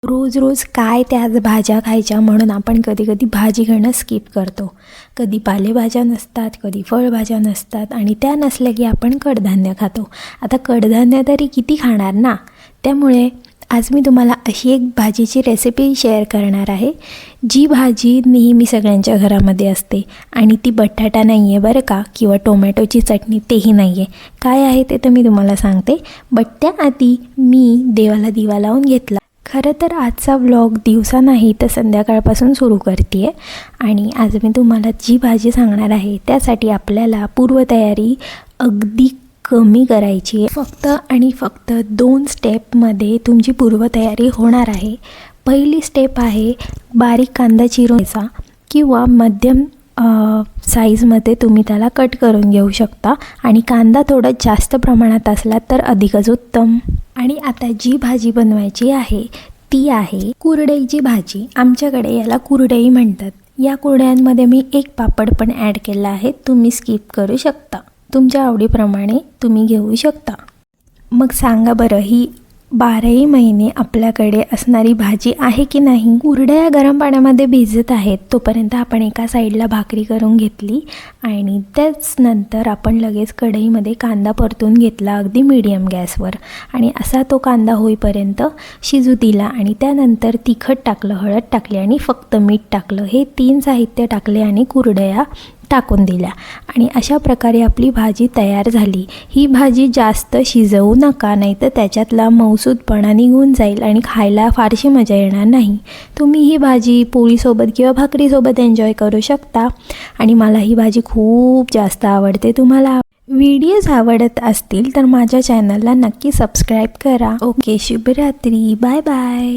रोज रोज काय त्याच भाज्या खायच्या म्हणून आपण कधी कधी भाजी घेणं स्किप करतो. कधी पालेभाज्या नसतात, कधी फळभाज्या नसतात आणि त्या नसल्या की आपण कडधान्य खातो. आता कडधान्य तरी किती खाणार ना. त्यामुळे आज मी तुम्हाला अशी एक भाजीची रेसिपी शेअर करणार आहे, जी भाजी नेहमी सगळ्यांच्या घरामध्ये असते आणि ती बटाटा नाही आहे बरं का, किंवा टोमॅटोची चटणी तेही नाही आहे. काय आहे ते तर मी तुम्हाला सांगते, बट त्याआधी मी देवाला दिवा लावून घेतला. खरं तर आजचा व्लॉग दिवसा नाही तर संध्याकाळपासून सुरू करते आहे आणि आज मी तुम्हाला जी भाजी सांगणार आहे त्यासाठी आपल्याला पूर्वतयारी अगदी कमी करायची आहे. फक्त आणि फक्त 2 स्टेपमध्ये तुमची पूर्वतयारी होणार आहे. पहिली स्टेप आहे बारीक कांदा चिरायचा किंवा मध्यम साईजमध्ये तुम्ही त्याला कट करून घेऊ शकता आणि कांदा थोडं जास्त प्रमाणात असला तर अधिकच उत्तम. आणि आता जी भाजी बनवायची आहे ती आहे कुरडईची भाजी. आमच्याकडे याला कुरडई म्हणतात. या कुरड्यांमध्ये मी एक पापड पण ॲड केला आहे. तुम्ही स्किप करू शकता, तुमच्या आवडीप्रमाणे तुम्ही घेऊ शकता. मग सांगा बरं, ही 12ही महिने आपल्याकडे असणारी भाजी आहे की नाही. कुरडया गरम पाण्यामध्ये भिजत आहेत तोपर्यंत आपण एका साईडला भाकरी करून घेतली आणि त्याच नंतर आपण लगेच कढईमध्ये कांदा परतून घेतला अगदी मीडियम गॅसवर आणि असा तो कांदा होईपर्यंत शिजू दिला आणि त्यानंतर तिखट टाकलं, हळद टाकली आणि फक्त मीठ टाकलं. हे 3 साहित्य टाकले आणि कुरडया टाकून दिल्या आणि अशा प्रकारे आपली भाजी तयार झाली. ही भाजी जास्त शिजवू नका, नाही तर त्याच्यातला मऊसूदपणा निघून जाईल आणि खायला फारशी मजा येणार नाही. तुम्ही ही भाजी पोळीसोबत किंवा भाकरीसोबत एन्जॉय करू शकता आणि मला ही भाजी खूप जास्त आवडते. तुम्हाला व्हिडिओज आवडत असतील तर माझ्या चॅनलला नक्की सबस्क्राईब करा. ओके, शुभरात्री, बाय बाय.